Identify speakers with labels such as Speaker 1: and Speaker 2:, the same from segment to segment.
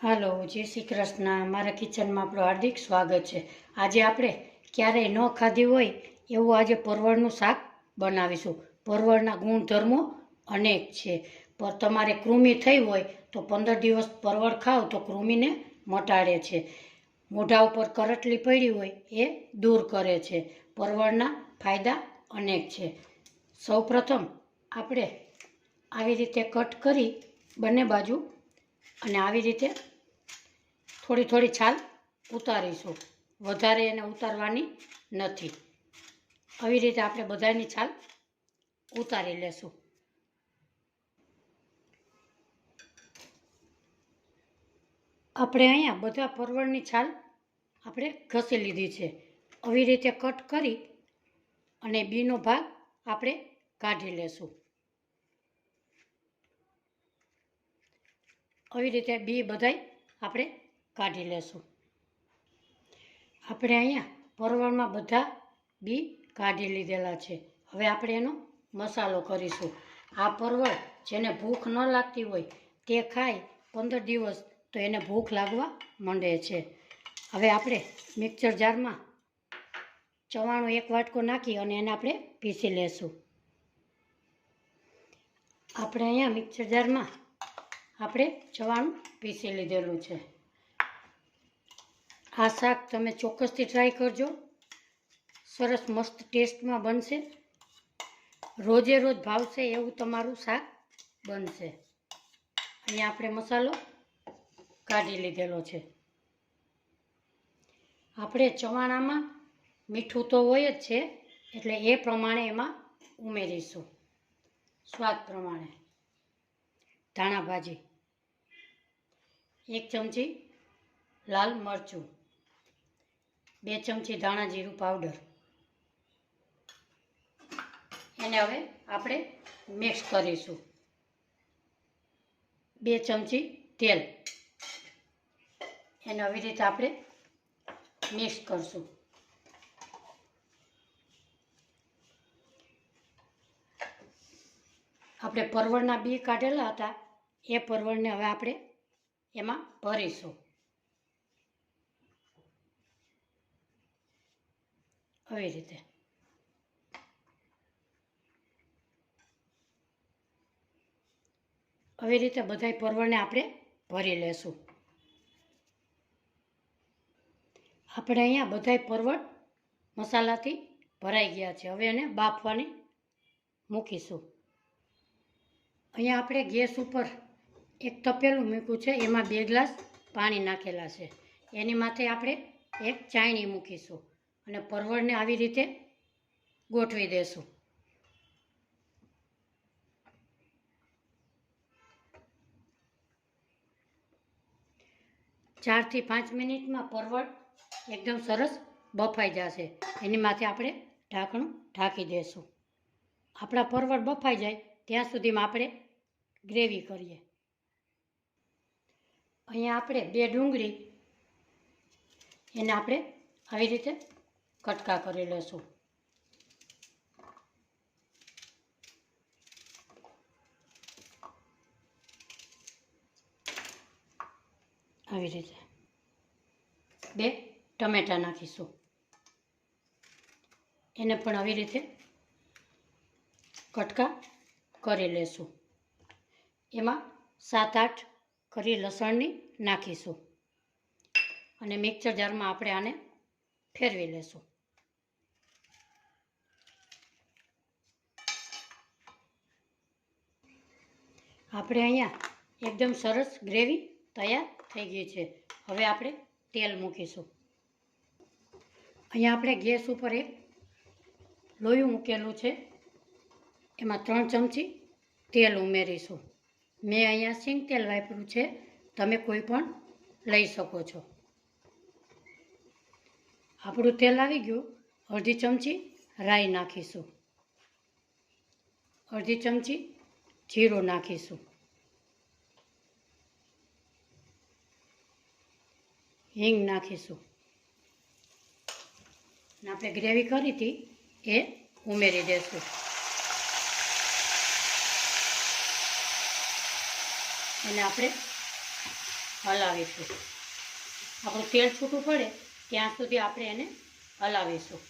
Speaker 1: હાલો, જય શ્રી કૃષ્ણ. મારા કિચનમાં આપણું હાર્દિક સ્વાગત છે. આજે આપણે ક્યારેય ન ખાધી હોય એવું આજે પરવળનું શાક બનાવીશું. પરવળના ગુણધર્મો અનેક છે. પર તમારે કૃમિ થઈ હોય તો 15 દિવસ પરવળ ખાઓ તો કૃમિને મટાડે છે. મોઢા ઉપર કરટલી પડી હોય એ દૂર કરે છે. પરવળના ફાયદા અનેક છે. સૌપ્રથમ આપણે આવી રીતે કટ કરી બંને બાજુ અને આવી રીતે થોડી થોડી છાલ ઉતારીશું. વધારે એને ઉતારવાની નથી. આવી રીતે આપણે બધાની છાલ ઉતારી લેશું. આપણે અહીંયા બધા પરવળની છાલ આપણે ઘસી લીધી છે. આવી રીતે કટ કરી અને બીનો ભાગ આપણે કાઢી લેશું. આવી રીતે બી બધાય આપણે કાઢી લેશું. આપણે અહીંયા પરવળમાં બધા બી કાઢી લીધેલા છે. હવે આપણે એનો મસાલો કરીશું. આ પરવળ જેને ભૂખ ન લાગતી હોય તે ખાય 15 દિવસ તો એને ભૂખ લાગવા માંડે છે. હવે આપણે મિક્સર જારમાં ચવાણું 1 વાટકો નાખી અને એને આપણે પીસી લેશું. આપણે અહીંયા મિક્સર જારમાં આપણે ચવાણું પીસી લીધેલું છે. આ શાક તમે ચોક્કસથી ટ્રાય કરજો. સરસ મસ્ત ટેસ્ટમાં બનશે. રોજે રોજ ભાવશે એવું તમારું શાક બનશે. અહીંયા આપણે મસાલો કાઢી લીધેલો છે. આપણે ચવાણામાં મીઠું તો હોય જ છે, એટલે એ પ્રમાણે એમાં ઉમેરીશું. સ્વાદ પ્રમાણે ધાણા ભાજી, 1 ચમચી લાલ મરચું, 2 ચમચી ધાણા જીરું પાવડર. એને હવે આપણે મિક્સ કરીશું. 2 ચમચી તેલ. એને આવી રીતે આપણે મિક્સ કરશું. આપણે પરવળના બી કાઢેલા હતા એ પરવળને હવે આપણે એમાં ભરીશું. આવી રીતે બધાય પરવળને આપણે ભરી લેશું. આપણે અહીંયા બધાય પરવળ મસાલાથી ભરાઈ ગયા છે. હવે એને બાફવાની મૂકીશું. અહીંયા આપણે ગેસ ઉપર એક તપેલું મૂક્યું છે. એમાં 2 ગ્લાસ પાણી નાખેલા છે. એની માથે આપણે એક ચાયણી મૂકીશું અને પરવળને આવી રીતે ગોઠવી દેશું. ચારથી 5 મિનિટમાં પરવળ એકદમ સરસ બફાઈ જશે. એની માથે આપણે ઢાંકણું ઢાંકી દેશું. આપણા પરવળ બફાઈ જાય ત્યાં સુધીમાં આપણે ગ્રેવી કરીએ. અહીંયા આપણે 2 ડુંગળી એને આપણે આવી રીતે કટકા કરી લેશું. આવી રીતે 2 ટમેટાં નાખીશું. એને પણ આવી રીતે કટકા કરી લેશું. એમાં 7-8 કરી લસણની નાખીશું અને મિક્સર જારમાં આપણે આને ફેરવી લેશું. આપણે અહીંયા એકદમ સરસ ગ્રેવી તૈયાર થઈ ગઈ છે. હવે આપણે તેલ મૂકીશું. અહીંયા આપણે ગેસ ઉપર એક લોયું મૂકેલું છે. એમાં 3 ચમચી તેલ ઉમેરીશું. મેં અહીંયા સિંગ તેલ વાપર્યું છે. તમે કોઈ પણ લઈ શકો છો. આપણું તેલ આવી ગયું. અડધી ચમચી રાઈ નાખીશું. અડધી ચમચી જીરું નાખીશું. હિંગ નાખીશું. અને આપણે ગ્રેવી કરી હતી એ ઉમેરી દઈશું. અને આપણે હલાવીશું. આપણું તેલ છૂટું પડે ત્યાં સુધી આપણે એને હલાવીશું.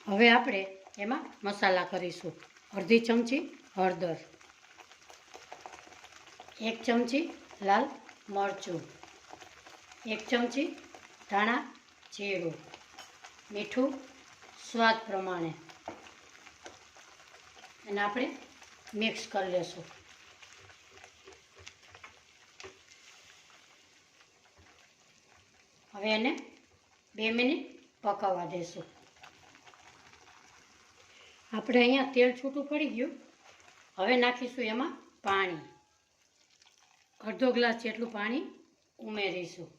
Speaker 1: હવે આપણે એમાં મસાલા કરીશું. અડધી ચમચી હળદર, 1 ચમચી લાલ મરચું, 1 ચમચી ધાણા જીરું, મીઠું સ્વાદ પ્રમાણે, અને આપણે મિક્સ કરી લેશું. હવે એને 2 મિનિટ પકાવવા દેશું. આપણે અહીંયા તેલ છૂટું પડી ગયું. હવે નાખીશું એમાં પાણી. અડધો ગ્લાસ જેટલું પાણી ઉમેરીશું.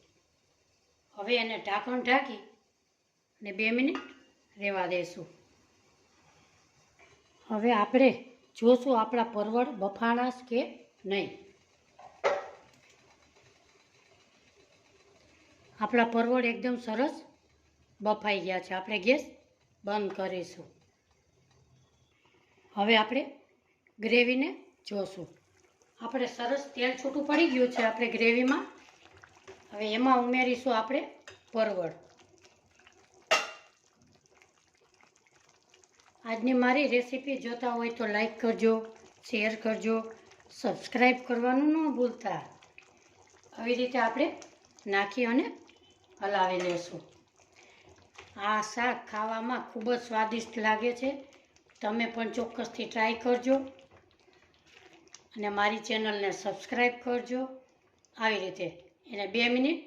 Speaker 1: હવે એને ઢાંકણ ઢાંકી અને 2 મિનિટ રહેવા દેશું. હવે આપણે જોશું આપણા પરવળ બફાણાશ કે નહીં. આપણા પરવળ એકદમ સરસ બફાઈ ગયા છે. આપણે ગેસ બંધ કરીશું. હવે આપણે ગ્રેવીને જોશું. આપણે સરસ તેલ છૂટું પડી ગયું છે આપણે ગ્રેવીમાં. હવે એમાં ઉમેરીશું આપણે પરવળ. આજની મારી રેસીપી જોતા હોય તો લાઈક કરજો, શેર કરજો, સબસ્ક્રાઈબ કરવાનું ન ભૂલતા. આવી રીતે આપણે નાખી અને હલાવી લેશું. આ શાક ખાવામાં ખૂબ જ સ્વાદિષ્ટ લાગે છે. તમે પણ ચોક્કસથી ટ્રાય કરજો અને મારી ચેનલને સબસ્ક્રાઈબ કરજો. આવી રીતે એને 2 મિનિટ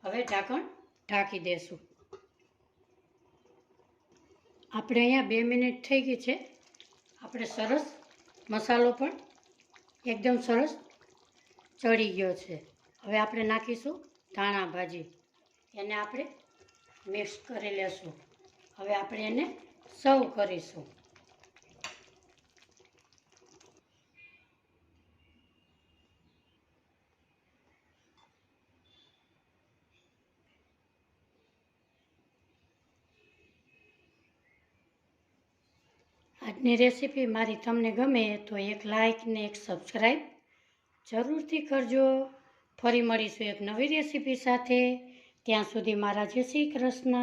Speaker 1: હવે ઢાંકણ ઢાંકી દેશું. આપણે અહીંયા 2 મિનિટ થઈ ગઈ છે. આપણે સરસ મસાલો પણ એકદમ સરસ ચડી ગયો છે. હવે આપણે નાખીશું ધાણા ભાજી. એને આપણે મિક્સ કરી લેશું. હવે આપણે એને સર્વ કરીશું. આજની રેસીપી મારી તમને ગમે તો એક લાઈક ને એક સબસ્ક્રાઈબ જરૂરથી કરજો. ફરી મળીશું એક નવી રેસીપી સાથે. ત્યાં સુધી મારા જય શ્રી કૃષ્ણ.